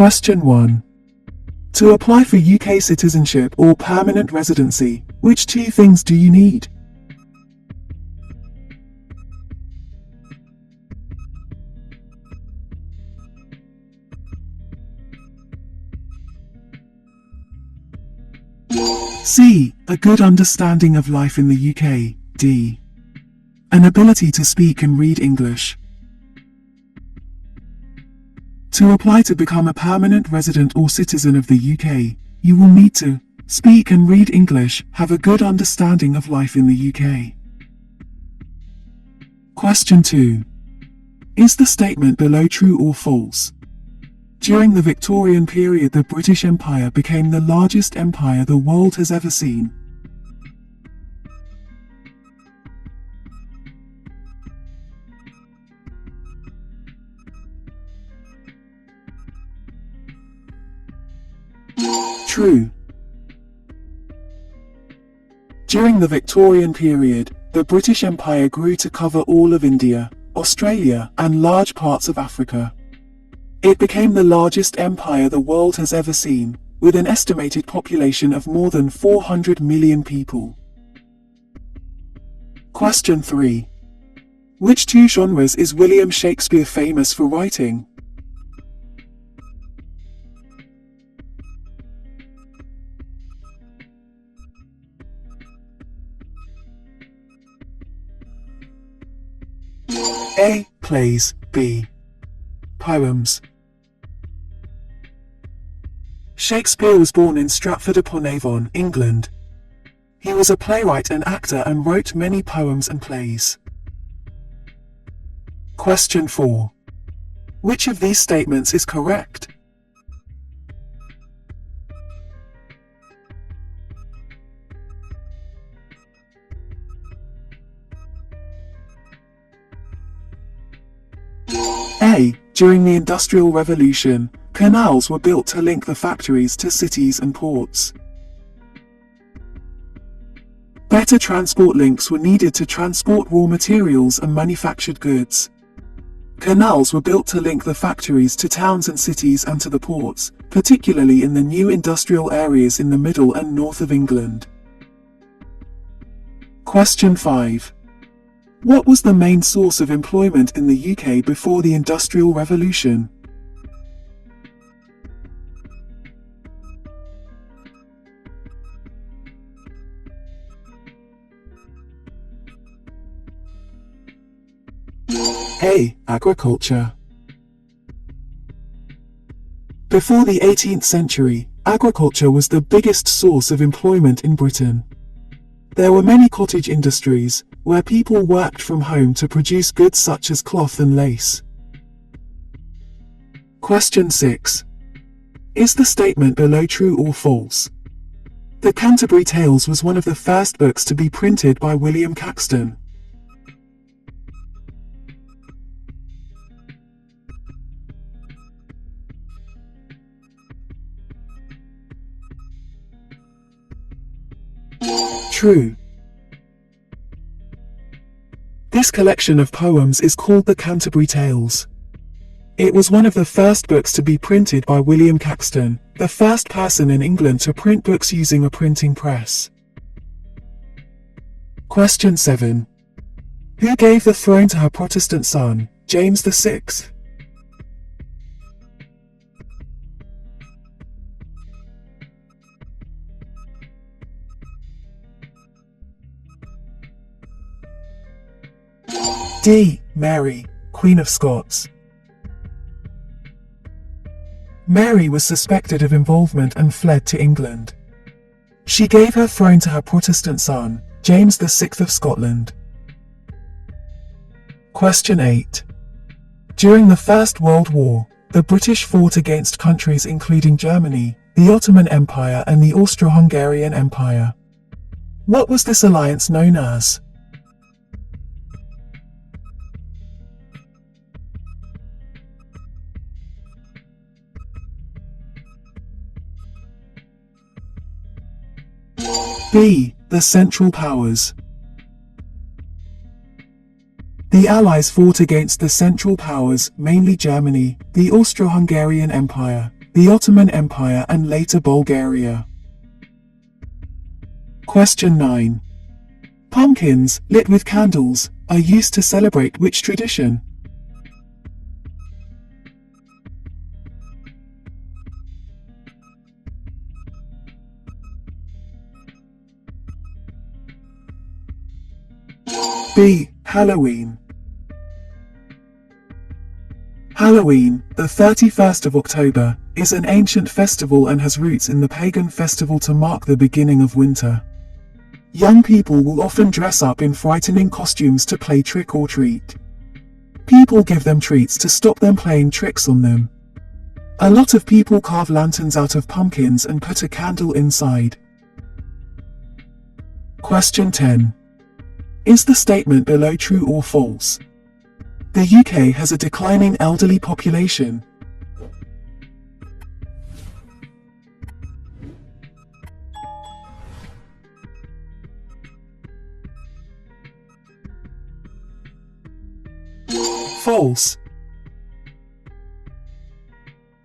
Question 1. To apply for UK citizenship or permanent residency, which two things do you need? C. A good understanding of life in the UK. D. An ability to speak and read English. To apply to become a permanent resident or citizen of the UK, you will need to speak and read English, have a good understanding of life in the UK. Question 2. Is the statement below true or false? During the Victorian period, the British Empire became the largest empire the world has ever seen. True. During the Victorian period, the British Empire grew to cover all of India, Australia, and large parts of Africa. It became the largest empire the world has ever seen, with an estimated population of more than 400 million people. Question 3. Which two genres is William Shakespeare famous for writing? A. Plays. B. Poems. Shakespeare was born in Stratford-upon-Avon, England. He was a playwright and actor and wrote many poems and plays. Question 4. Which of these statements is correct? A. During the Industrial Revolution, canals were built to link the factories to cities and ports. Better transport links were needed to transport raw materials and manufactured goods. Canals were built to link the factories to towns and cities and to the ports, particularly in the new industrial areas in the middle and north of England. Question 5. What was the main source of employment in the UK before the Industrial Revolution? A. Agriculture. Before the 18th century, agriculture was the biggest source of employment in Britain. There were many cottage industries, where people worked from home to produce goods such as cloth and lace. Question 6. Is the statement below true or false? The Canterbury Tales was one of the first books to be printed by William Caxton. True. This collection of poems is called the Canterbury Tales. It was one of the first books to be printed by William Caxton, the first person in England to print books using a printing press. Question 7. Who gave the throne to her Protestant son, James VI? D. Mary, Queen of Scots. Mary was suspected of involvement and fled to England. She gave her throne to her Protestant son, James VI of Scotland. Question 8. During the First World War, the British fought against countries including Germany, the Ottoman Empire and the Austro-Hungarian Empire. What was this alliance known as? B. The Central Powers. The Allies fought against the Central Powers, mainly Germany, the Austro-Hungarian Empire, the Ottoman Empire and later Bulgaria. Question 9. Pumpkins, lit with candles, are used to celebrate which tradition? B. Halloween. Halloween, the 31st of October, is an ancient festival and has roots in the pagan festival to mark the beginning of winter. Young people will often dress up in frightening costumes to play trick or treat. People give them treats to stop them playing tricks on them. A lot of people carve lanterns out of pumpkins and put a candle inside. Question 10. Is the statement below true or false? The UK has a declining elderly population. False.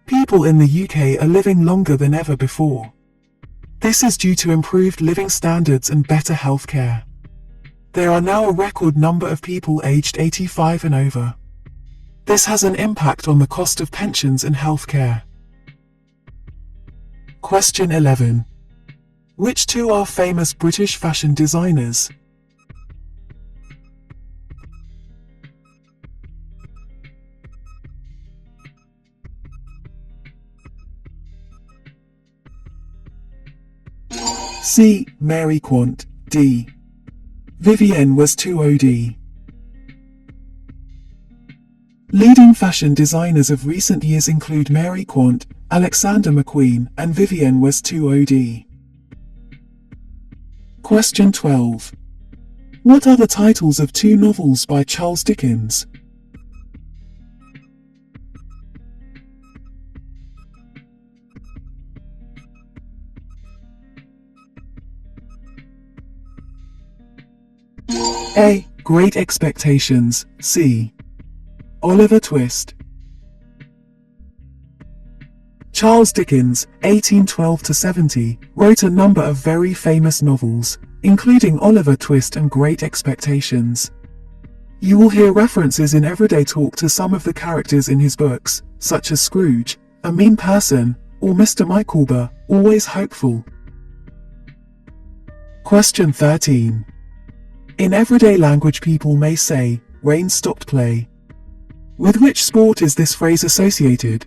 People in the UK are living longer than ever before. This is due to improved living standards and better healthcare. There are now a record number of people aged 85 and over. This has an impact on the cost of pensions and healthcare. Question 11. Which two are famous British fashion designers? C. Mary Quant. D. Vivienne Westwood. Leading fashion designers of recent years include Mary Quant, Alexander McQueen, and Vivienne Westwood. Question 12. What are the titles of two novels by Charles Dickens? A. Great Expectations. C. Oliver Twist. Charles Dickens, 1812–70, wrote a number of very famous novels, including Oliver Twist and Great Expectations. You will hear references in everyday talk to some of the characters in his books, such as Scrooge, a mean person, or Mr. Micawber, always hopeful. Question 13. In everyday language people may say, "Rain stopped play." With which sport is this phrase associated?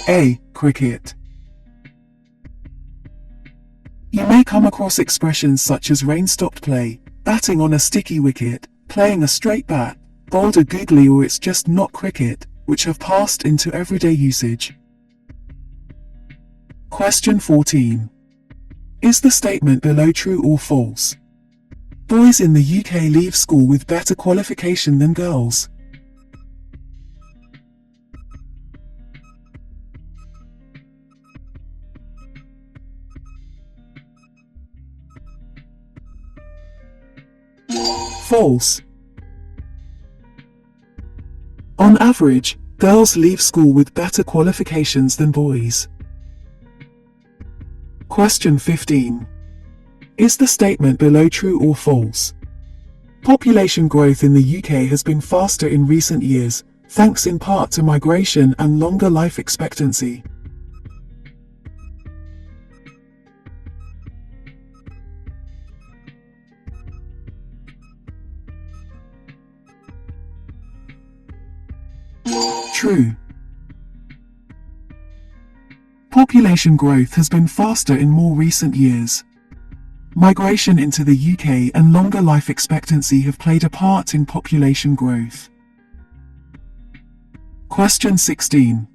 A. Cricket. You may come across expressions such as rain stopped play, batting on a sticky wicket, playing a straight bat, bowled a googly, or it's just not cricket, which have passed into everyday usage. Question 14. Is the statement below true or false? Boys in the UK leave school with better qualification than girls. False. On average, girls leave school with better qualifications than boys. Question 15. Is the statement below true or false? Population growth in the UK has been faster in recent years, thanks in part to migration and longer life expectancy. True. Population growth has been faster in more recent years. Migration into the UK and longer life expectancy have played a part in population growth. Question 16.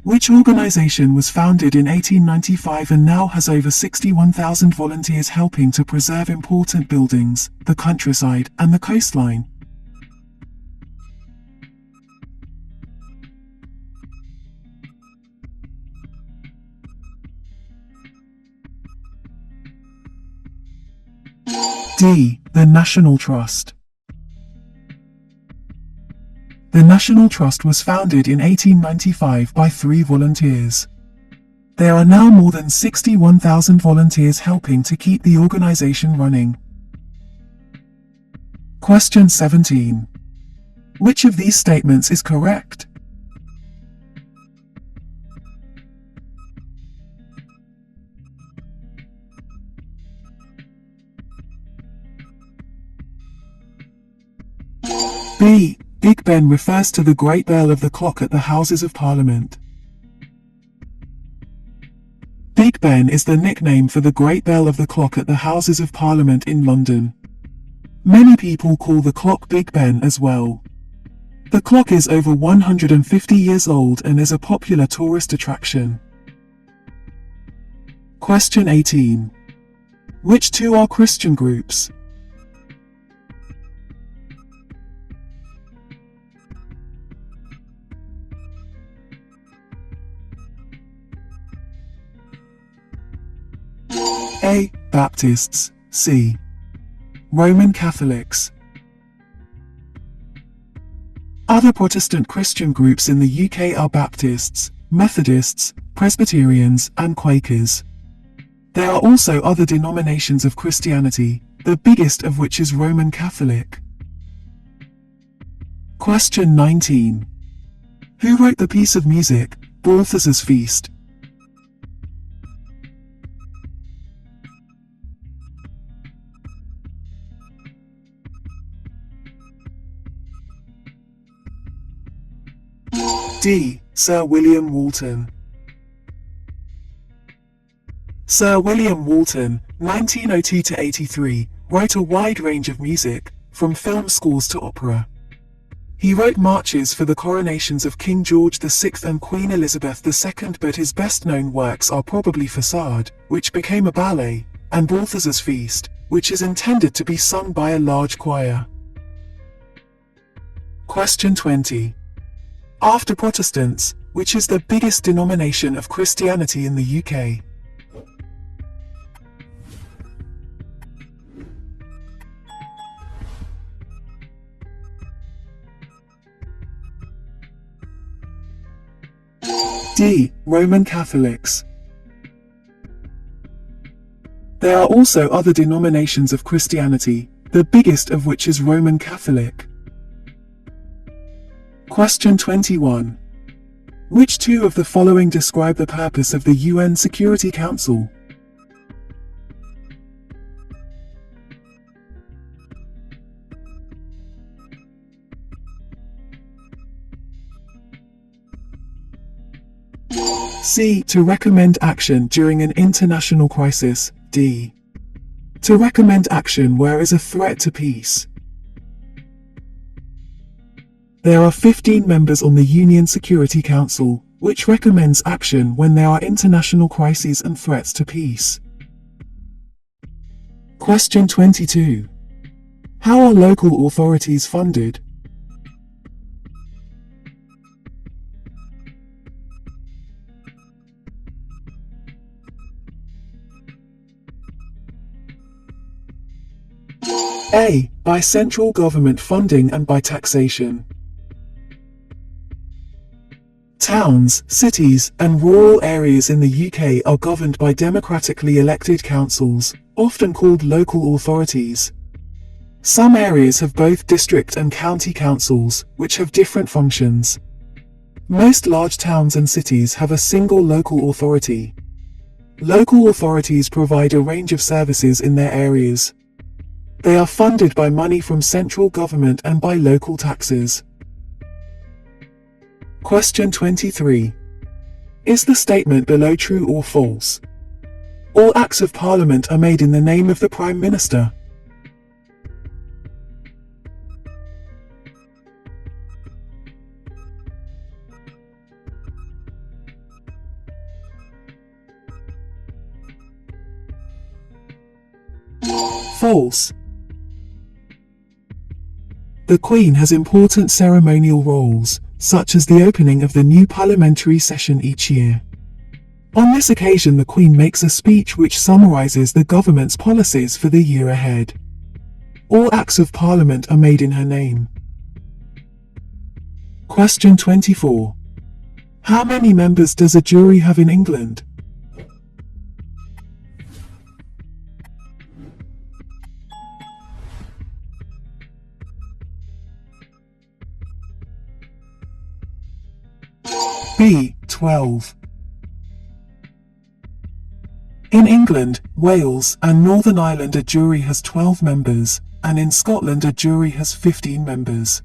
Which organisation was founded in 1895 and now has over 61,000 volunteers helping to preserve important buildings, the countryside, and the coastline? D. The National Trust. The National Trust was founded in 1895 by 3 volunteers. There are now more than 61,000 volunteers helping to keep the organization running. Question 17. Which of these statements is correct? B. Big Ben refers to the Great Bell of the Clock at the Houses of Parliament. Big Ben is the nickname for the Great Bell of the Clock at the Houses of Parliament in London. Many people call the clock Big Ben as well. The clock is over 150 years old and is a popular tourist attraction. Question 18. Which 2 are Christian groups? A. Baptists. C. Roman Catholics. Other Protestant Christian groups in the UK are Baptists, Methodists, Presbyterians, and Quakers. There are also other denominations of Christianity, the biggest of which is Roman Catholic. Question 19. Who wrote the piece of music, Balthazar's Feast? D. Sir William Walton. Sir William Walton, 1902–83, wrote a wide range of music, from film scores to opera. He wrote marches for the coronations of King George VI and Queen Elizabeth II, but his best-known works are probably Façade, which became a ballet, and Balthazar's Feast, which is intended to be sung by a large choir. Question 20. After Protestants, which is the biggest denomination of Christianity in the UK? D. Roman Catholics. There are also other denominations of Christianity, the biggest of which is Roman Catholic. Question 21. Which 2 of the following describe the purpose of the UN Security Council? C. To recommend action during an international crisis. D. To recommend action where is a threat to peace. There are 15 members on the UN Security Council, which recommends action when there are international crises and threats to peace. Question 22. How are local authorities funded? A. By central government funding and by taxation. Towns, cities, and rural areas in the UK are governed by democratically elected councils, often called local authorities. Some areas have both district and county councils, which have different functions. Most large towns and cities have a single local authority. Local authorities provide a range of services in their areas. They are funded by money from central government and by local taxes. Question 23. Is the statement below true or false? All acts of Parliament are made in the name of the Prime Minister. False. The Queen has important ceremonial roles, such as the opening of the new parliamentary session each year. On this occasion, the Queen makes a speech which summarizes the government's policies for the year ahead. All acts of Parliament are made in her name. Question 24. How many members does a jury have in England? B. 12. In England, Wales, and Northern Ireland a jury has 12 members, and in Scotland a jury has 15 members.